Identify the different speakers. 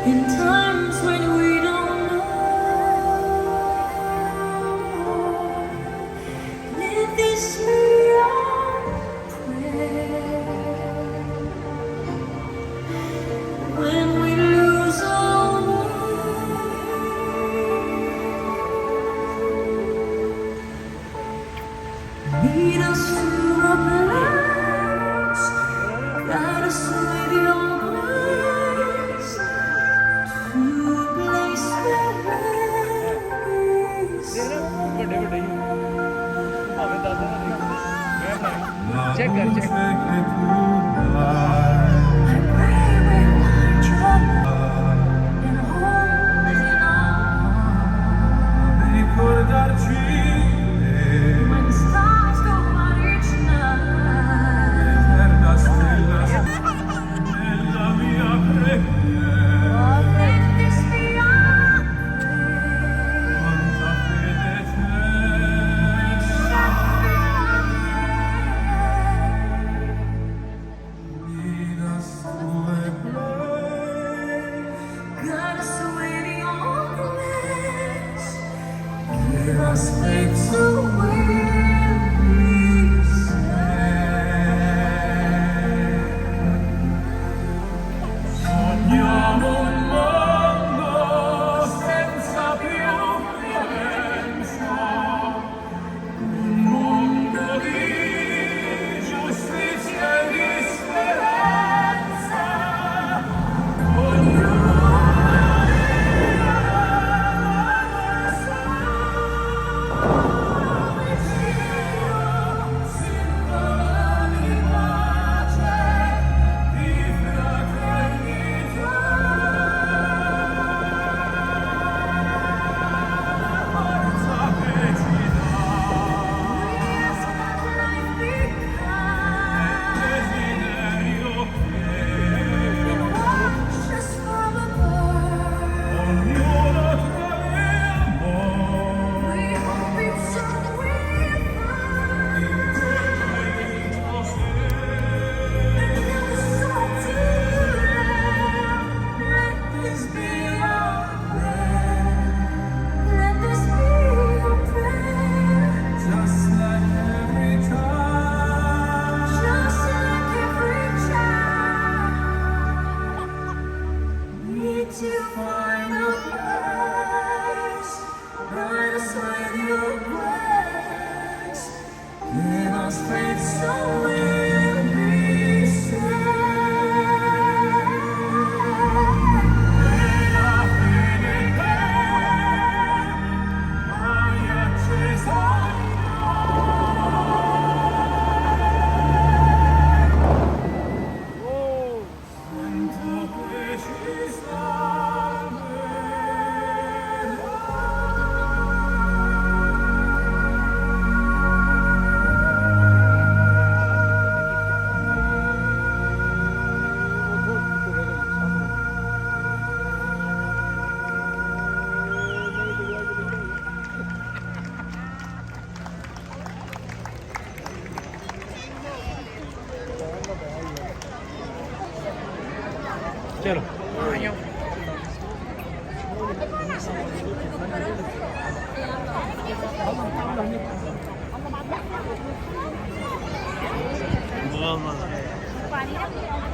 Speaker 1: In times when we don't know, let this be our prayer. When we lose our way, lead us to a place, guide us with your grace, to a place where there is
Speaker 2: check कर check
Speaker 1: I pray we find your love and hold in our when stars go out each night. Let this be our guide us with your grace. Give us faith to win peace.
Speaker 2: Sogniamo un mondo senza più violenza, un mondo di giustizia e di speranza.
Speaker 1: To find a place, guide us with your grace. Give us faith so we'll be
Speaker 2: La fede che hai accesa sento che ci चलो
Speaker 3: पानी रख